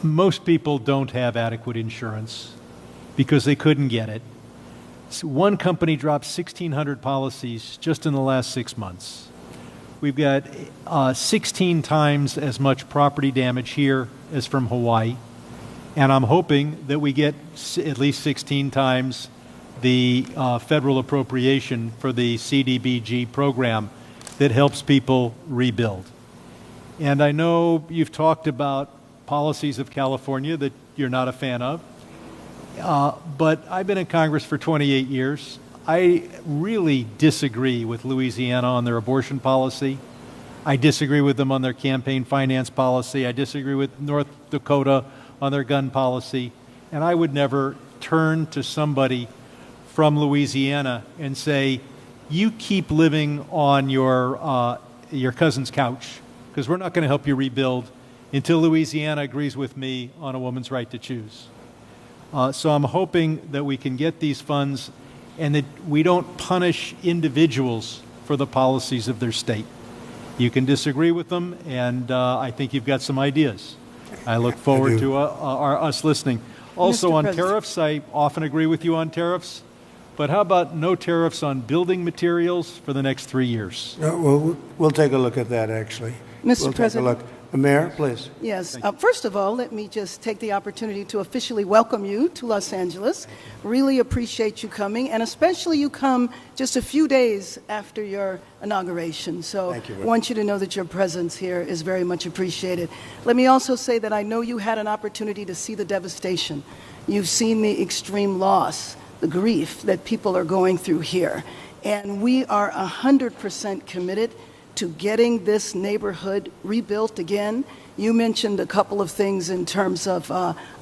most people don't have adequate insurance because they couldn't get it. So one company dropped 1,600 policies just in the last 6 months. We've got 16 times as much property damage here as from Hawaii. And I'm hoping that we get at least 16 times the federal appropriation for the CDBG program that helps people rebuild. And I know you've talked about policies of California that you're not a fan of, but I've been in Congress for 28 years. I really disagree with Louisiana on their abortion policy. I disagree with them on their campaign finance policy. I disagree with North Dakota on their gun policy. And I would never turn to somebody from Louisiana and say, you keep living on your cousin's couch, because we're not going to help you rebuild until Louisiana agrees with me on a woman's right to choose. So I'm hoping that we can get these funds and that we don't punish individuals for the policies of their state. You can disagree with them, and I think you've got some ideas. I look forward to us listening. Also on tariffs, I often agree with you on tariffs, but how about no tariffs on building materials for the next 3 years? Well, we'll take a look at that, actually. Mr. President. Mayor, please. Yes. First of all, let me just take the opportunity to officially welcome you to Los Angeles. Really appreciate you coming, and especially you come just a few days after your inauguration. So I want you to know that your presence here is very much appreciated. Let me also say that I know you had an opportunity to see the devastation. You've seen the extreme loss, the grief that people are going through here. And we are 100% committed to getting this neighborhood rebuilt again. You mentioned a couple of things in terms of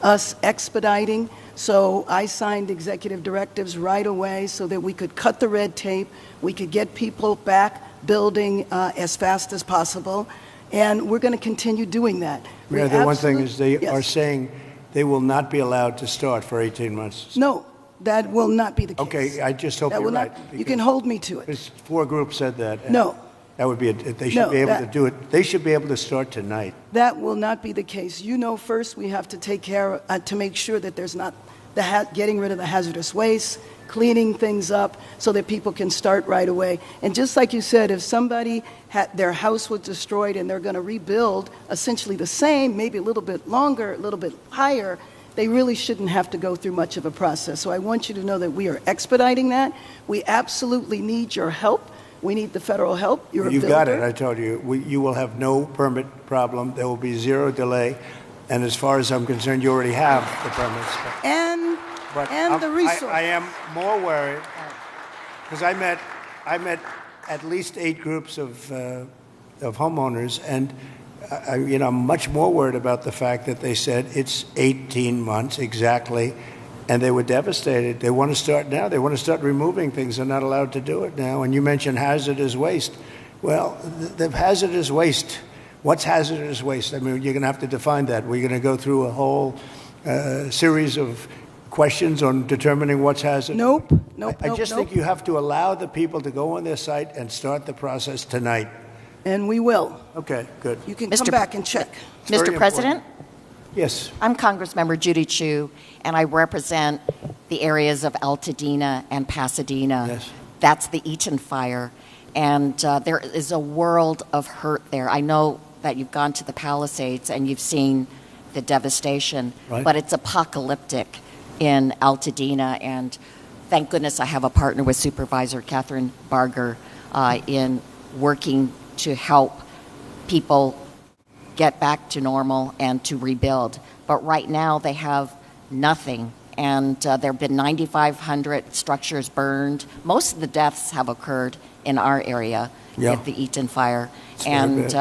us expediting. So I signed executive directives right away so that we could cut the red tape, we could get people back building as fast as possible, and we're going to continue doing that. Mayor, the one thing is they are saying they will not be allowed to start for 18 months. No, that will not be the case. Okay, I just hope you're right. You can hold me to it. Because 4 groups said that. No. That would be they should be able to do it. They should be able to start tonight. That will not be the case. You know, first we have to take care to make sure that there's not getting rid of the hazardous waste, cleaning things up so that people can start right away. And just like you said, if somebody had their house was destroyed and they're going to rebuild essentially the same, maybe a little bit longer, a little bit higher, they really shouldn't have to go through much of a process. So I want you to know that we are expediting that. We absolutely need your help. We need the federal help. You're a builder. You've got it. I told you. You will have no permit problem. There will be 0 delay. And as far as I'm concerned, you already have the permits. And the resources. I am more worried because I met at least 8 groups of homeowners, and I'm much more worried about the fact that they said it's 18 months exactly. And they were devastated. They want to start now. They want to start removing things. They're not allowed to do it now. And you mentioned hazardous waste. Well, the hazardous waste, what's hazardous waste? I mean, you're going to have to define that. We're going to go through a whole series of questions on determining what's hazardous. Nope. I just think you have to allow the people to go on their site and start the process tonight. And we will. Okay, good. You can come back and check. Mr. President? Yes. I'm Congressmember Judy Chu, and I represent the areas of Altadena and Pasadena. Yes. That's the Eaton fire, and there is a world of hurt there. I know that you've gone to the Palisades and you've seen the devastation, but it's apocalyptic in Altadena, and thank goodness I have a partner with Supervisor Catherine Barger in working to help people get back to normal and to rebuild. But right now they have nothing, and there have been 9,500 structures burned. Most of the deaths have occurred in our area at the Eaton fire, and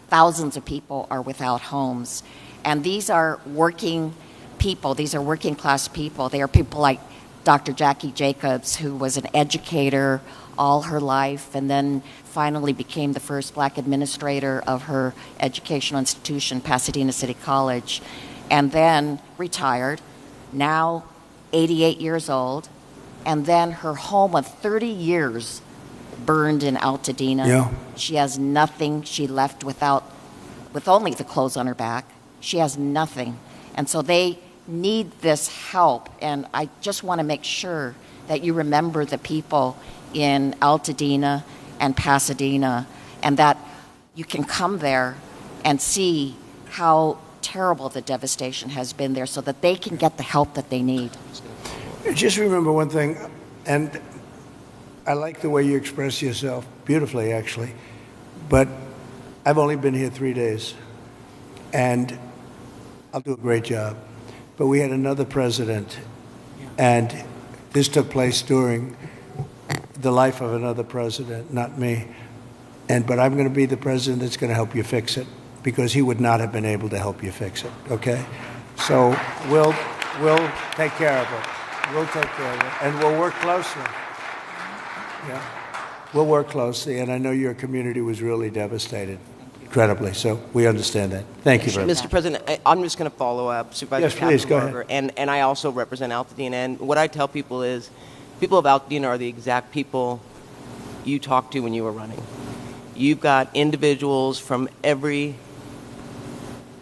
thousands of people are without homes. And these are working people. These are working class people. They are people like Dr. Jackie Jacobs, who was an educator all her life and then finally became the first black administrator of her educational institution, Pasadena City College, and then retired, now 88 years old, and then her home of 30 years burned in Altadena. Yeah. She has nothing. She left with only the clothes on her back. She has nothing. And so they need this help. And I just want to make sure that you remember the people in Altadena and Pasadena, and that you can come there and see how terrible the devastation has been there so that they can get the help that they need. Just remember one thing, and I like the way you express yourself beautifully, actually, but I've only been here 3 days, and I'll do a great job. But we had another president, and this took place during the life of another president, not me. But I'm going to be the president that's going to help you fix it, because he would not have been able to help you fix it, okay? So we'll take care of it. We'll take care of it, and we'll work closely. Yeah, we'll work closely, and I know your community was really devastated, incredibly, so we understand that. Thank you very much. Mr. President, I'm just going to follow up. Supervisor Yes, please, go Kappenberger, and I also represent Altadena, and what I tell people is people of Altadena are the exact people you talked to when you were running. You've got individuals from every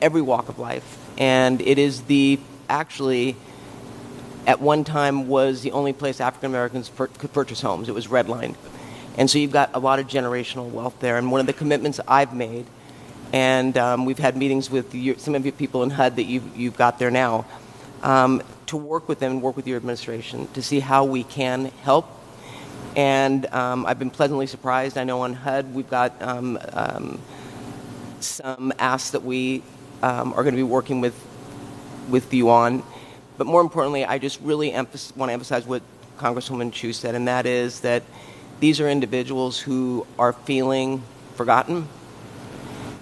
walk of life, and it is actually at one time was the only place African Americans could purchase homes. It was redlined. And so you've got a lot of generational wealth there. And one of the commitments I've made, and we've had meetings with some of you people in HUD that you've got there now, to work with them and work with your administration to see how we can help. And I've been pleasantly surprised. I know on HUD we've got some asks that we are going to be working with you on. But more importantly, I just really want to emphasize what Congresswoman Chu said, and that is that these are individuals who are feeling forgotten.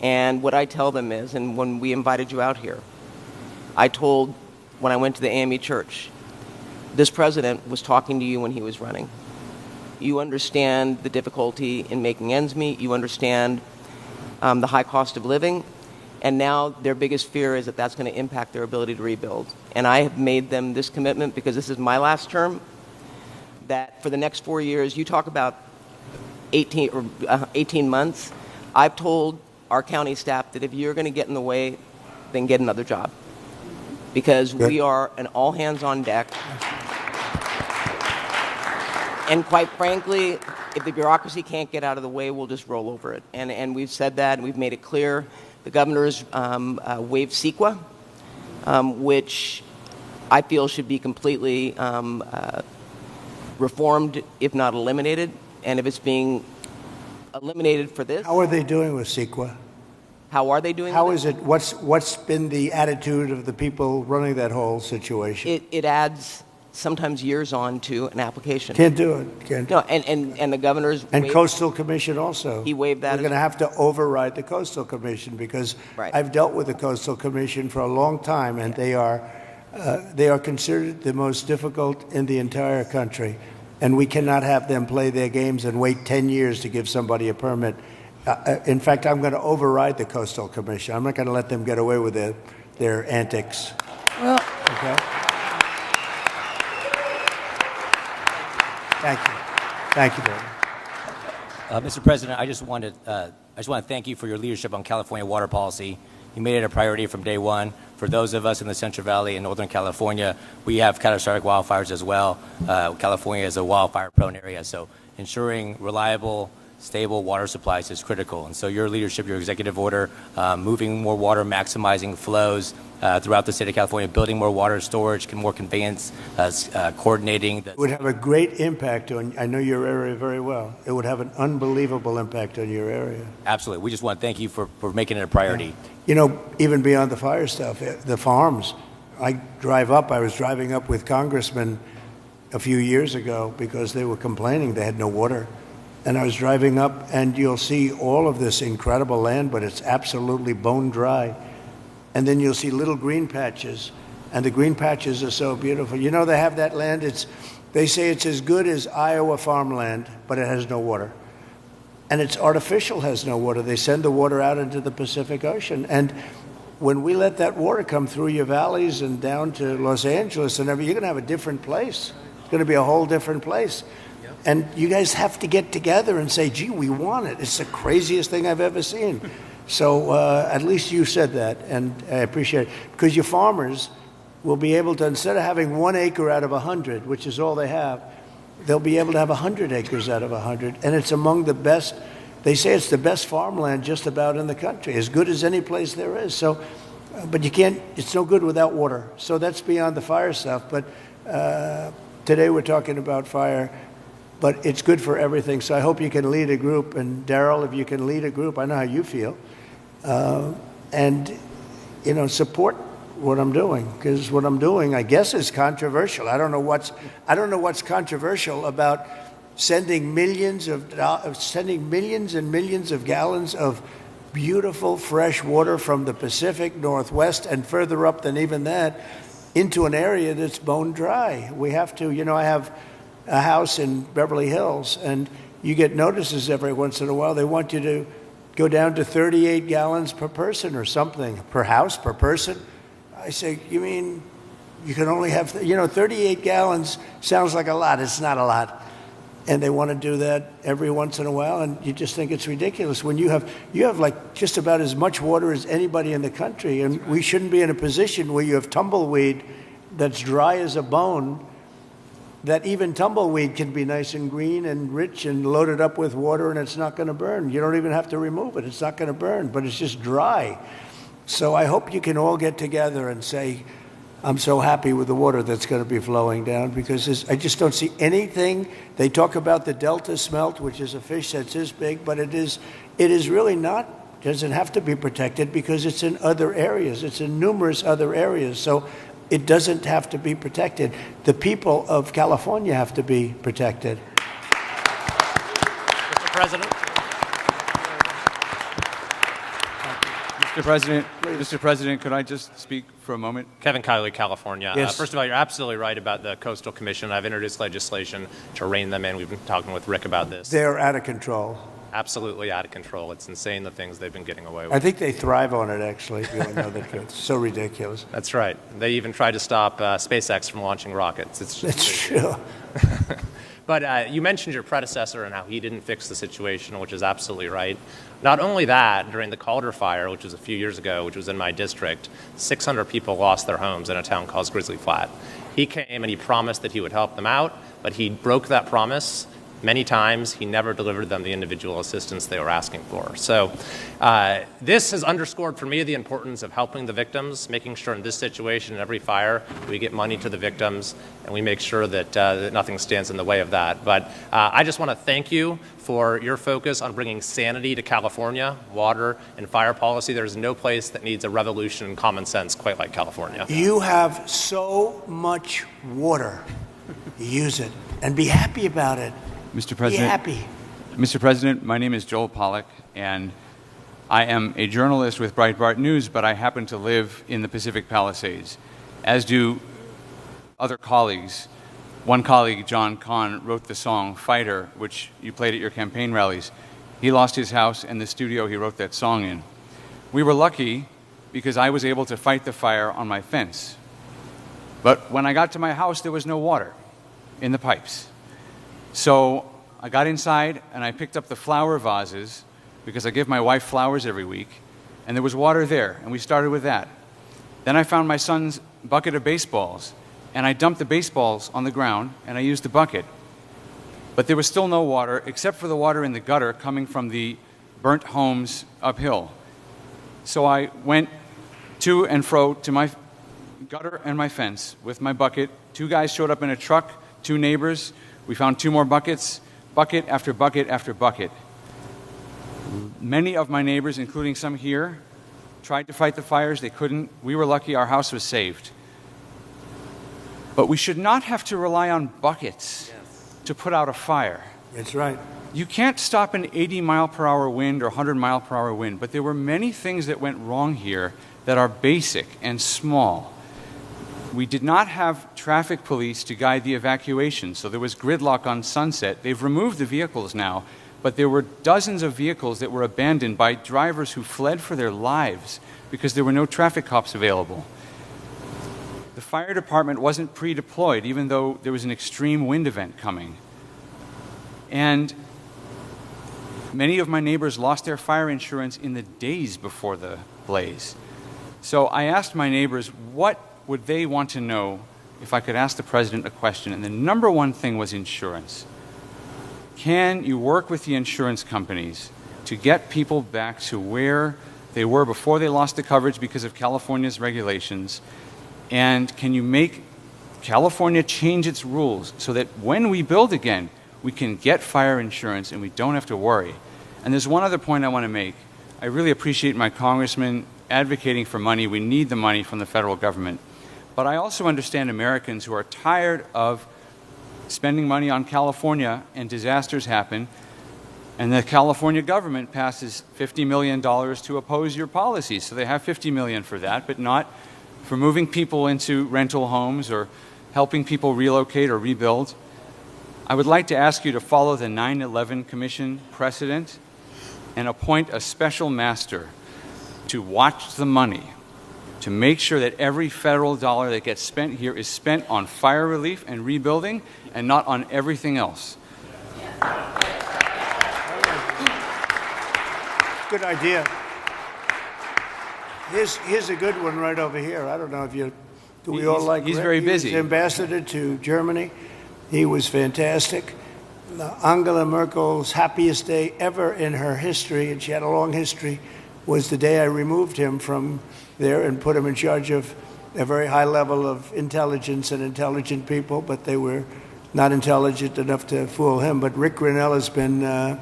And what I tell them is, and when we invited you out here, I told, when I went to the AME church, this president was talking to you when he was running. You understand the difficulty in making ends meet. You understand the high cost of living. And now their biggest fear is that that's going to impact their ability to rebuild. And I have made them this commitment, because this is my last term, that for the next 4 years, you talk about 18 months, I've told our county staff that if you're going to get in the way, then get another job. Because we are an all hands on deck. And quite frankly, if the bureaucracy can't get out of the way, we'll just roll over it. And we've said that, and we've made it clear. The governor's waived CEQA, which I feel should be completely reformed, if not eliminated. And if it's being eliminated for this... How are they doing with CEQA? How are they doing How with is it? What's been the attitude of the people running that whole situation? It adds sometimes years on to an application. Can't do it. Can't. No, and the governor's... And Coastal Commission also. He waived that. We're going to have to override the Coastal Commission, because Right. I've dealt with the Coastal Commission for a long time, and they are considered the most difficult in the entire country. And we cannot have them play their games and wait 10 years to give somebody a permit. In fact, I'm going to override the Coastal Commission. I'm not going to let them get away with their antics. Well, Okay? Thank you. Thank you, David. Mr. President, I just want to thank you for your leadership on California water policy. You made it a priority from day one. For those of us in the Central Valley in Northern California, we have catastrophic wildfires as well. California is a wildfire-prone area, so ensuring reliable, stable water supplies is critical. And so your leadership, your executive order, moving more water, maximizing flows throughout the state of California, building more water storage, more conveyance, coordinating. It would have a great impact on, I know your area very well. It would have an unbelievable impact on your area. Absolutely. We just want to thank you for making it a priority. Yeah. You know, even beyond the fire stuff, the farms. I was driving up with congressmen a few years ago because they were complaining they had no water. And I was driving up, and you'll see all of this incredible land, but it's absolutely bone dry. And then you'll see little green patches, and the green patches are so beautiful. You know, they have that land, they say it's as good as Iowa farmland, but it has no water. And it's artificial, has no water. They send the water out into the Pacific Ocean. And when we let that water come through your valleys and down to Los Angeles and everything, you're going to have a different place. It's going to be a whole different place. And you guys have to get together and say, gee, we want it. It's the craziest thing I've ever seen. So at least you said that, and I appreciate it. Because your farmers will be able to, instead of having 1 acre out of 100, which is all they have, they'll be able to have 100 acres out of 100. And it's among the best, they say it's the best farmland just about in the country, as good as any place there is. So, but you can't, it's no good without water. So that's beyond the fire stuff. But today we're talking about fire. But it's good for everything. So I hope you can lead a group. And Darrell, if you can lead a group, I know how you feel. And, you know, support what I'm doing, because what I'm doing, I guess, is controversial. I don't know what's controversial about sending millions and millions of gallons of beautiful fresh water from the Pacific Northwest and further up than even that into an area that's bone dry. We have to, you know, I have a house in Beverly Hills, and you get notices every once in a while. They want you to go down to 38 gallons per person or something, per house, per person. I say, you mean you can only have, 38 gallons sounds like a lot. It's not a lot. And they want to do that every once in a while, and you just think it's ridiculous. When you have like just about as much water as anybody in the country, and we shouldn't be in a position where you have tumbleweed that's dry as a bone, that even tumbleweed can be nice and green and rich and loaded up with water, and it's not going to burn. You don't even have to remove it. It's not going to burn, but it's just dry. So I hope you can all get together and say, I'm so happy with the water that's going to be flowing down, because I just don't see anything. They talk about the Delta smelt, which is a fish that's this big, but it is really not, doesn't have to be protected because it's in other areas. It's in numerous other areas. So it doesn't have to be protected. The people of California have to be protected. Mr. President, could I just speak for a moment? Kevin Kiley, California. Yes. First of all, you're absolutely right about the Coastal Commission. I've introduced legislation to rein them in. We've been talking with Rick about this. They're out of control. Absolutely out of control. It's insane the things they've been getting away with. I think they thrive on it, actually, if you want to know the truth. It's so ridiculous. That's right. They even tried to stop SpaceX from launching rockets. It's just That's true. But you mentioned your predecessor and how he didn't fix the situation, which is absolutely right. Not only that, during the Calder Fire, which was a few years ago, which was in my district, 600 people lost their homes in a town called Grizzly Flat. He came and he promised that he would help them out, but he broke that promise many times. He never delivered them the individual assistance they were asking for. So this has underscored for me the importance of helping the victims, making sure in this situation, in every fire, we get money to the victims, and we make sure that, that nothing stands in the way of that. But I just want to thank you for your focus on bringing sanity to California, water and fire policy. There's no place that needs a revolution in common sense quite like California. You have so much water. Use it and be happy about it. Mr. President, be happy. Mr. President, my name is Joel Pollack, and I am a journalist with Breitbart News, but I happen to live in the Pacific Palisades, as do other colleagues. One colleague, John Kahn, wrote the song Fighter, which you played at your campaign rallies. He lost his house and the studio he wrote that song in. We were lucky because I was able to fight the fire on my fence. But when I got to my house, there was no water in the pipes. So I got inside and I picked up the flower vases, because I give my wife flowers every week, and there was water there, and we started with that. Then I found my son's bucket of baseballs, and I dumped the baseballs on the ground, and I used the bucket. But there was still no water, except for the water in the gutter coming from the burnt homes uphill. So I went to and fro to my gutter and my fence with my bucket. 2 guys showed up in a truck, 2 neighbors. We found 2 more buckets, bucket after bucket after bucket. Many of my neighbors, including some here, tried to fight the fires. They couldn't. We were lucky our house was saved. But we should not have to rely on buckets to put out a fire. That's right. You can't stop an 80-mile-per-hour wind or 100-mile-per-hour wind, but there were many things that went wrong here that are basic and small. We did not have traffic police to guide the evacuation, so there was gridlock on Sunset. They've removed the vehicles now, but there were dozens of vehicles that were abandoned by drivers who fled for their lives because there were no traffic cops available. The fire department wasn't pre-deployed, even though there was an extreme wind event coming. And Many of my neighbors lost their fire insurance in the days before the blaze. So I asked my neighbors what would they want to know if I could ask the president a question, and the number one thing was insurance. Can you work with the insurance companies to get people back to where they were before they lost the coverage because of California's regulations? And can you make California change its rules so that when we build again, we can get fire insurance and we don't have to worry? And there's one other point I want to make. I really appreciate my congressman advocating for money. We need the money from the federal government. But I also understand Americans who are tired of spending money on California and disasters happen, and the California government passes $50 million to oppose your policies. So they have $50 million for that, but not for moving people into rental homes or helping people relocate or rebuild. I would like to ask you to follow the 9/11 Commission precedent and appoint a special master to watch the money, to make sure that every federal dollar that gets spent here is spent on fire relief and rebuilding and not on everything else. Good idea. Here's a good one right over here. I don't know if you... Do we all like... He's very busy. He was ambassador to Germany. He was fantastic. Angela Merkel's happiest day ever in her history, and she had a long history, was the day I removed him from there and put him in charge of a very high level of intelligence and intelligent people, but they were not intelligent enough to fool him. But Rick Grinnell has been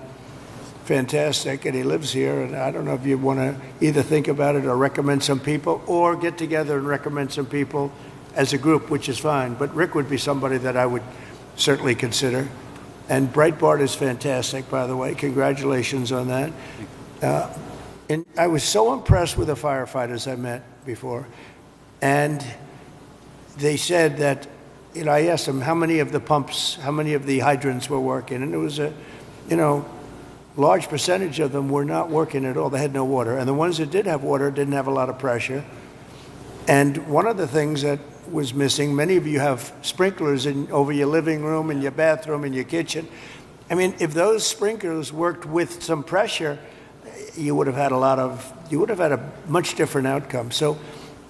fantastic, and he lives here, and I don't know if you want to either think about it or recommend some people or get together and recommend some people as a group, which is fine. But Rick would be somebody that I would certainly consider. And Breitbart is fantastic, by the way. Congratulations on that. And I was so impressed with the firefighters I met before. And they said that, I asked them how many of the pumps, how many of the hydrants were working. And it was a, large percentage of them were not working at all. They had no water. And the ones that did have water didn't have a lot of pressure. And one of the things that was missing, many of you have sprinklers over your living room and your bathroom and your kitchen. I mean, if those sprinklers worked with some pressure, you would have had a much different outcome. So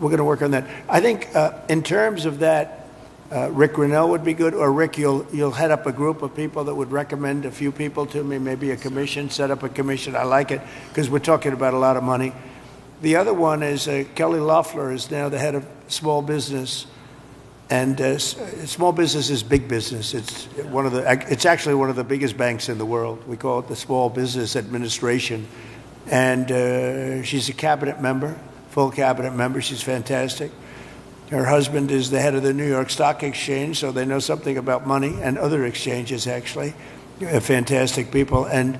we're going to work on that. I think in terms of that, Rick Grinnell would be good, or Rick, you'll head up a group of people that would recommend a few people to me, maybe a commission, set up a commission. I like it because we're talking about a lot of money. The other one is Kelly Loeffler is now the head of small business, and small business is big business. It's actually one of the biggest banks in the world. We call it the Small Business Administration, and she's a cabinet member, full cabinet member. She's fantastic. Her husband is the head of the New York Stock Exchange, so they know something about money and other exchanges, actually. Fantastic people. And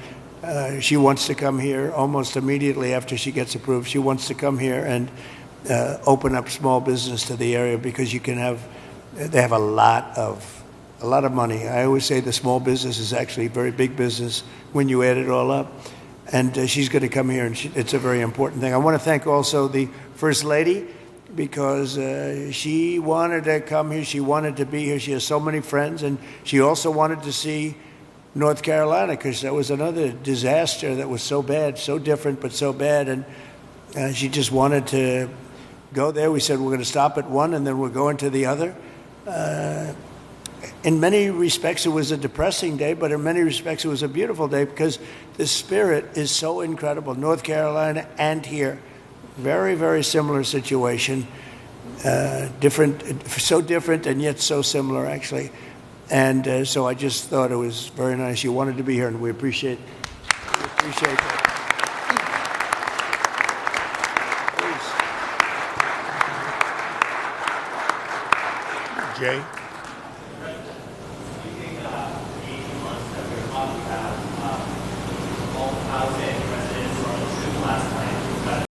she wants to come here almost immediately after she gets approved. She wants to come here and open up small business to the area because they have a lot of money. I always say the small business is actually a very big business when you add it all up. And she's going to come here, and it's a very important thing. I want to thank also the First Lady, because she wanted to come here. She wanted to be here. She has so many friends, and she also wanted to see North Carolina because that was another disaster that was so bad, so different, but so bad. And she just wanted to go there. We said we're going to stop at one, and then we're going to the other. In many respects, it was a depressing day, but in many respects, it was a beautiful day because the spirit is so incredible. North Carolina and here. Very, very similar situation. So different and yet so similar, actually. And so I just thought it was very nice. You wanted to be here, and we appreciate that. Jay?